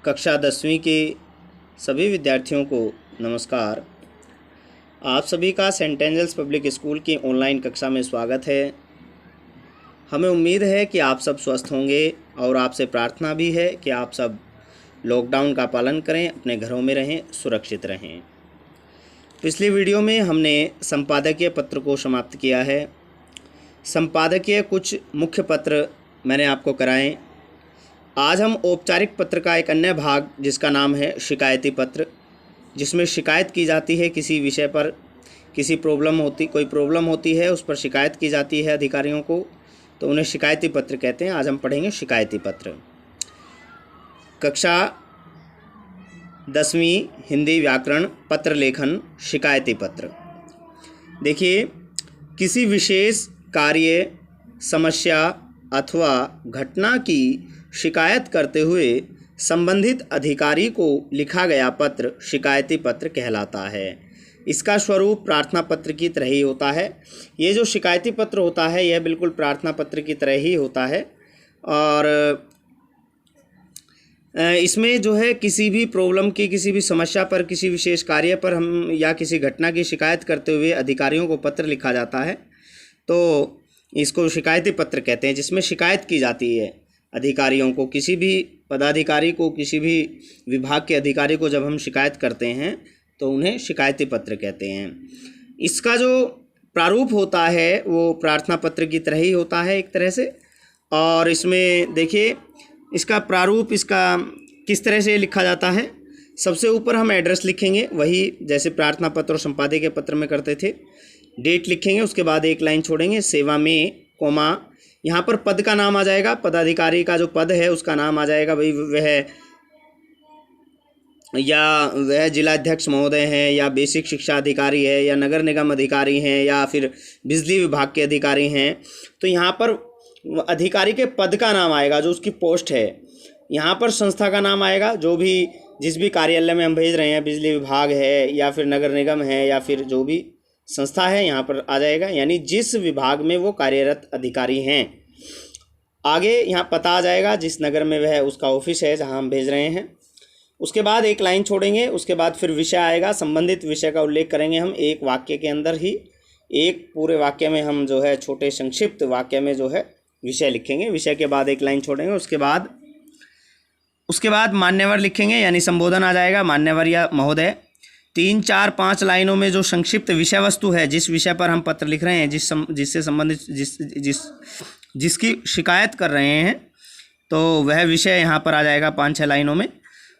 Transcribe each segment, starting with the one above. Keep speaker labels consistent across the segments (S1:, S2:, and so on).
S1: कक्षा 10वीं के सभी विद्यार्थियों को नमस्कार। आप सभी का सेंट एंजल्स पब्लिक स्कूल की ऑनलाइन कक्षा में स्वागत है। हमें उम्मीद है कि आप सब स्वस्थ होंगे और आपसे प्रार्थना भी है कि आप सब लॉकडाउन का पालन करें, अपने घरों में रहें, सुरक्षित रहें। पिछले वीडियो में हमने संपादकीय पत्र को समाप्त किया है। संपादकीय कुछ मुख्य पत्र मैंने आपको कराएं। आज हम औपचारिक पत्र का एक अन्य भाग जिसका नाम है शिकायती पत्र, जिसमें शिकायत की जाती है किसी विषय पर, कोई प्रॉब्लम होती है, उस पर शिकायत की जाती है अधिकारियों को, तो उन्हें शिकायती पत्र कहते हैं। आज हम पढ़ेंगे शिकायती पत्र। कक्षा 10वीं हिंदी व्याकरण पत्र लेखन शिकायती पत्र। देखिए, किसी विशेष कार्य, समस्या अथवा घटना की शिकायत करते हुए संबंधित अधिकारी को लिखा गया पत्र शिकायती पत्र कहलाता है। इसका स्वरूप प्रार्थना पत्र की तरह ही होता है। ये जो शिकायती पत्र होता है यह बिल्कुल प्रार्थना पत्र की तरह ही होता है और इसमें जो है किसी भी प्रॉब्लम की, किसी भी समस्या पर, किसी विशेष कार्य पर हम या किसी घटना की शिकायत करते हुए अधिकारियों को पत्र लिखा जाता है, तो इसको शिकायती पत्र कहते हैं, जिसमें शिकायत की जाती है अधिकारियों को। किसी भी पदाधिकारी को, किसी भी विभाग के अधिकारी को जब हम शिकायत करते हैं तो उन्हें शिकायती पत्र कहते हैं। इसका जो प्रारूप होता है वो प्रार्थना पत्र की तरह ही होता है एक तरह से। और इसमें देखिए, इसका प्रारूप किस तरह से लिखा जाता है। सबसे ऊपर हम एड्रेस लिखेंगे, वही जैसे प्रार्थना पत्र और संपादकीय पत्र में करते थे। डेट लिखेंगे, उसके बाद एक लाइन छोड़ेंगे, सेवा में, कोमा, यहाँ पर पद का नाम आ जाएगा, पदाधिकारी का जो पद है उसका नाम आ जाएगा, भाई वह जिलाध्यक्ष महोदय हैं, या बेसिक शिक्षा अधिकारी है, या नगर निगम अधिकारी हैं, या फिर बिजली विभाग के अधिकारी हैं। तो यहाँ पर अधिकारी के पद का नाम आएगा, जो उसकी पोस्ट है। यहाँ पर संस्था का नाम आएगा, जिस भी कार्यालय में हम भेज रहे हैं, बिजली विभाग है या फिर नगर निगम है या फिर जो भी संस्था है, यहाँ पर आ जाएगा, यानी जिस विभाग में वो कार्यरत अधिकारी हैं। आगे यहाँ पता आ जाएगा, जिस नगर में वह उसका ऑफिस है जहाँ हम भेज रहे हैं। उसके बाद एक लाइन छोड़ेंगे, उसके बाद फिर विषय आएगा। संबंधित विषय का उल्लेख करेंगे हम एक वाक्य के अंदर ही। एक पूरे वाक्य में हम जो है छोटे संक्षिप्त वाक्य में जो है विषय लिखेंगे। विषय के बाद एक लाइन छोड़ेंगे, उसके बाद मान्यवर लिखेंगे, यानी संबोधन आ जाएगा, मान्यवर या महोदय। 3, 4, 5 लाइनों में जो संक्षिप्त विषय वस्तु है, जिस विषय पर हम पत्र लिख रहे हैं, जिससे संबंधित जिसकी शिकायत कर रहे हैं, तो वह विषय यहाँ पर आ जाएगा 5-6 लाइनों में।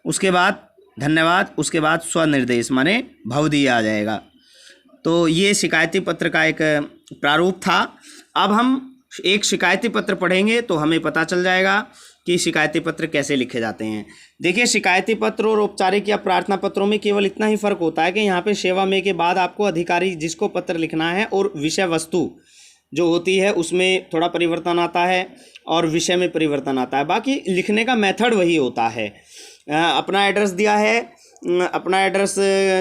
S1: उसके बाद धन्यवाद, उसके बाद स्वनिर्देश माने भवदीय आ जाएगा। तो ये शिकायती पत्र का एक प्रारूप था। अब हम एक शिकायती पत्र पढ़ेंगे तो हमें पता चल जाएगा कि शिकायती पत्र कैसे लिखे जाते हैं। देखिए, शिकायती पत्र और औपचारिक या प्रार्थना पत्रों में केवल इतना ही फ़र्क होता है कि यहाँ पे सेवा में के बाद आपको अधिकारी जिसको पत्र लिखना है और विषय वस्तु जो होती है उसमें थोड़ा परिवर्तन आता है और विषय में परिवर्तन आता है। बाकी लिखने का मेथड वही होता है। अपना एड्रेस दिया है, अपना एड्रेस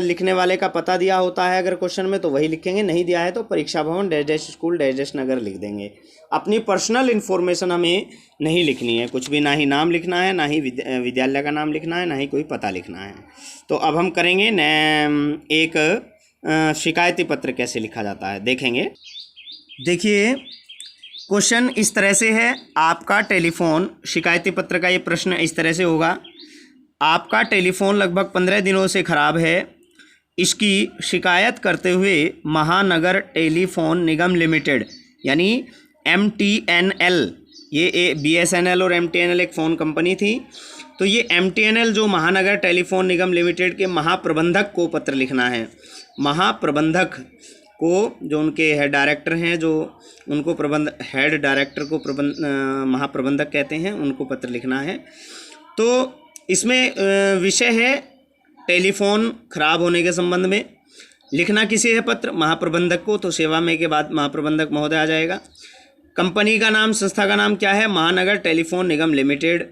S1: लिखने वाले का पता दिया होता है अगर क्वेश्चन में, तो वही लिखेंगे। नहीं दिया है तो परीक्षा भवन -- स्कूल -- नगर लिख देंगे। अपनी पर्सनल इन्फॉर्मेशन हमें नहीं लिखनी है कुछ भी, ना ही नाम लिखना है, ना ही विद्यालय का नाम लिखना है, ना ही कोई पता लिखना है। तो अब हम करेंगे एक शिकायती पत्र कैसे लिखा जाता है, देखेंगे। देखिए, क्वेश्चन इस तरह से है, आपका टेलीफोन, शिकायती पत्र का ये प्रश्न इस तरह से होगा, आपका टेलीफोन लगभग 15 दिनों से ख़राब है। इसकी शिकायत करते हुए महानगर टेलीफोन निगम लिमिटेड यानी MTNL, ये BSNL और MTNL एक फ़ोन कंपनी थी, तो ये MTNL जो महानगर टेलीफोन निगम लिमिटेड के महाप्रबंधक को पत्र लिखना है। महाप्रबंधक को, जो उनके हेड डायरेक्टर हैं, जो उनको हेड डायरेक्टर को महाप्रबंधक कहते हैं, उनको पत्र लिखना है। तो इसमें विषय है टेलीफोन खराब होने के संबंध में। लिखना किसे है पत्र? महाप्रबंधक को, तो सेवा में के बाद महाप्रबंधक महोदय आ जाएगा। कंपनी का नाम, संस्था का नाम क्या है? महानगर टेलीफोन निगम लिमिटेड।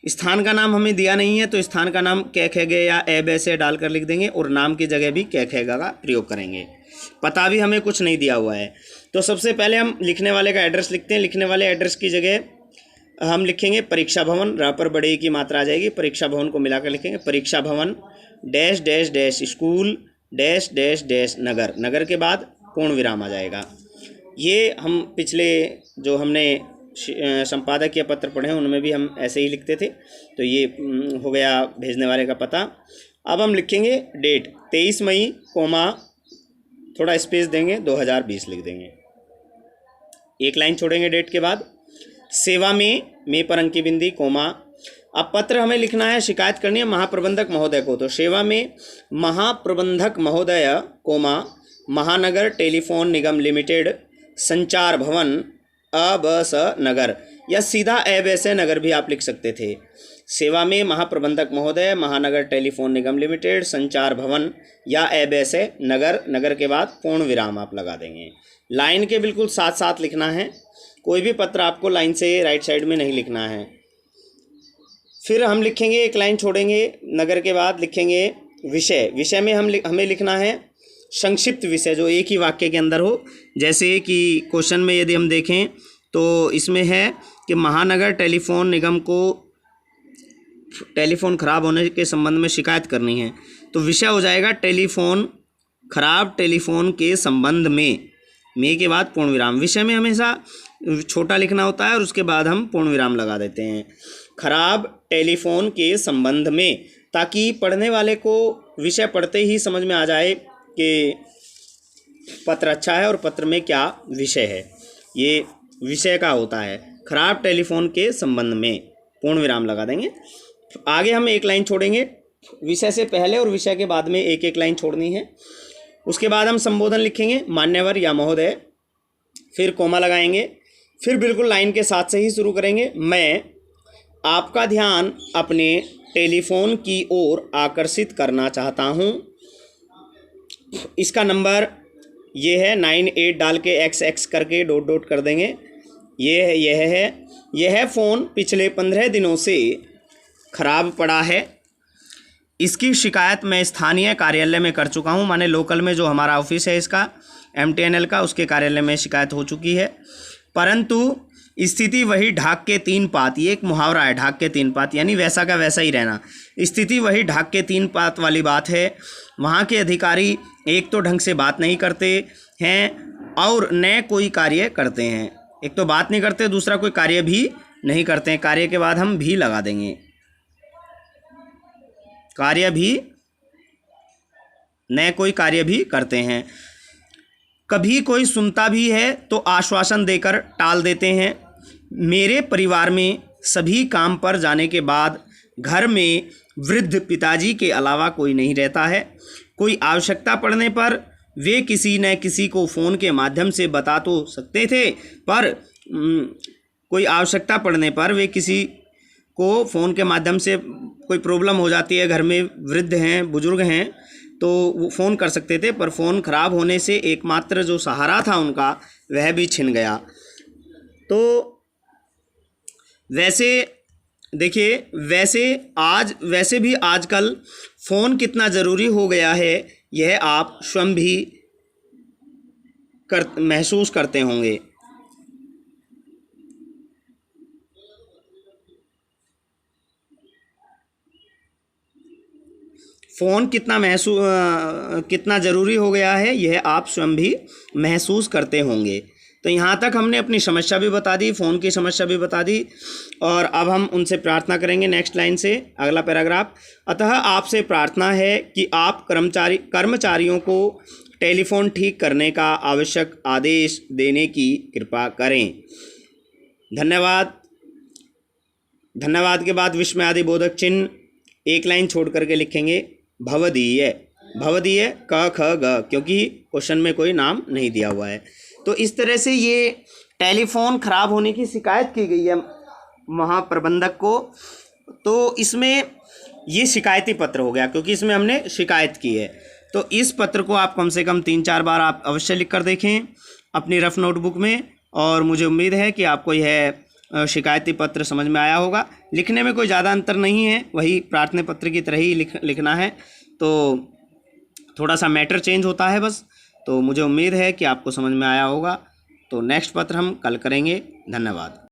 S1: स्थान का नाम हमें दिया नहीं है, तो स्थान का नाम कैखेगे या एब ऐसे डालकर लिख देंगे, और नाम की जगह भी कैखेगा का प्रयोग करेंगे। पता भी हमें कुछ नहीं दिया हुआ है। तो सबसे पहले हम लिखने वाले का एड्रेस लिखते हैं। लिखने वाले एड्रेस की जगह हम लिखेंगे परीक्षा भवन, र पर बड़े की मात्रा आ जाएगी, परीक्षा भवन को मिलाकर लिखेंगे परीक्षा भवन dash dash dash school dash dash dash नगर, नगर के बाद पूर्ण विराम आ जाएगा। ये हम पिछले जो हमने संपादकीय पत्र पढ़े हैं उनमें भी हम ऐसे ही लिखते थे। तो ये हो गया भेजने वाले का पता। अब हम लिखेंगे डेट 23 मई कोमा थोड़ा स्पेस देंगे 2020 लिख देंगे, एक लाइन छोड़ेंगे डेट के बाद। सेवा में पर अंकी बिंदी कोमा। अब पत्र हमें लिखना है, शिकायत करनी है महाप्रबंधक महोदय को, तो सेवा में महाप्रबंधक महोदय कोमा महानगर टेलीफोन निगम लिमिटेड संचार भवन अबस नगर, या सीधा एबस नगर भी आप लिख सकते थे। सेवा में महाप्रबंधक महोदय महानगर टेलीफोन निगम लिमिटेड संचार भवन या एबस नगर, नगर के बाद पूर्ण विराम आप लगा देंगे। लाइन के बिल्कुल साथ साथ लिखना है, कोई भी पत्र आपको लाइन से राइट साइड में नहीं लिखना है। फिर हम लिखेंगे, एक लाइन छोड़ेंगे, नगर के बाद लिखेंगे विषय। विषय में हमें लिखना है संक्षिप्त विषय जो एक ही वाक्य के अंदर हो। जैसे कि क्वेश्चन में यदि हम देखें तो इसमें है कि महानगर टेलीफोन निगम को टेलीफोन ख़राब होने के संबंध में शिकायत करनी है, तो विषय हो जाएगा टेलीफोन खराब टेलीफोन के संबंध में के बाद पूर्ण विराम। विषय में हमेशा छोटा लिखना होता है और उसके बाद हम पूर्ण विराम लगा देते हैं, खराब टेलीफोन के संबंध में, ताकि पढ़ने वाले को विषय पढ़ते ही समझ में आ जाए कि पत्र अच्छा है और पत्र में क्या विषय है। ये विषय का होता है, खराब टेलीफोन के संबंध में पूर्ण विराम लगा देंगे। आगे हम एक लाइन छोड़ेंगे, विषय से पहले और विषय के बाद में एक एक लाइन छोड़नी है। उसके बाद हम संबोधन लिखेंगे मान्यवर या महोदय, फिर कोमा लगाएंगे, फिर बिल्कुल लाइन के साथ से ही शुरू करेंगे। मैं आपका ध्यान अपने टेलीफोन की ओर आकर्षित करना चाहता हूँ। इसका नंबर ये है 98 डाल के XX करके डॉट डॉट कर देंगे। यह फ़ोन पिछले 15 दिनों से ख़राब पड़ा है। इसकी शिकायत मैं स्थानीय कार्यालय में कर चुका हूं, माने लोकल में जो हमारा ऑफिस है इसका MTNL का, उसके कार्यालय में शिकायत हो चुकी है, परंतु स्थिति वही ढाक के 3 पात। ये एक मुहावरा है, ढाक के 3 पात, यानी वैसा का वैसा ही रहना। स्थिति वही ढाक के 3 पात वाली बात है। वहाँ के अधिकारी एक तो ढंग से बात नहीं करते हैं और न कोई कार्य करते हैं। एक तो बात नहीं करते, दूसरा कोई कार्य भी नहीं करते हैं। कार्य के बाद हम भी लगा देंगे, कार्य भी, न कोई कार्य भी करते हैं। कभी कोई सुनता भी है तो आश्वासन देकर टाल देते हैं। मेरे परिवार में सभी काम पर जाने के बाद घर में वृद्ध पिताजी के अलावा कोई नहीं रहता है। कोई आवश्यकता पड़ने पर वे किसी न किसी को फ़ोन के माध्यम से बता तो सकते थे, पर कोई आवश्यकता पड़ने पर वे किसी को फ़ोन के माध्यम से कोई प्रॉब्लम हो जाती है, घर में वृद्ध हैं, बुजुर्ग हैं, तो वो फ़ोन कर सकते थे, पर फ़ोन ख़राब होने से एकमात्र जो सहारा था उनका वह भी छिन गया। तो वैसे देखिए, वैसे भी आजकल फ़ोन कितना ज़रूरी हो गया है यह आप स्वयं भी महसूस करते होंगे। फ़ोन कितना ज़रूरी हो गया है यह आप स्वयं भी महसूस करते होंगे। तो यहाँ तक हमने अपनी समस्या भी बता दी, फ़ोन की समस्या भी बता दी, और अब हम उनसे प्रार्थना करेंगे नेक्स्ट लाइन से, अगला पैराग्राफ। अतः आपसे प्रार्थना है कि आप कर्मचारियों को टेलीफोन ठीक करने का आवश्यक आदेश देने की कृपा करें। धन्यवाद। धन्यवाद के बाद विस्मय आदि बोधक चिन्ह एक लाइन छोड़ करके लिखेंगे भवदीय। भवदीय क ख ग, क्योंकि क्वेश्चन में कोई नाम नहीं दिया हुआ है। तो इस तरह से ये टेलीफोन ख़राब होने की शिकायत की गई है महाप्रबंधक को। तो इसमें ये शिकायती पत्र हो गया क्योंकि इसमें हमने शिकायत की है। तो इस पत्र को आप कम से कम 3-4 बार आप अवश्य लिख कर देखें अपनी रफ नोटबुक में, और मुझे उम्मीद है कि आपको यह शिकायती पत्र समझ में आया होगा। लिखने में कोई ज़्यादा अंतर नहीं है, वही प्रार्थना पत्र की तरह ही लिखना है, तो थोड़ा सा मैटर चेंज होता है बस। तो मुझे उम्मीद है कि आपको समझ में आया होगा। तो नेक्स्ट पत्र हम कल करेंगे। धन्यवाद।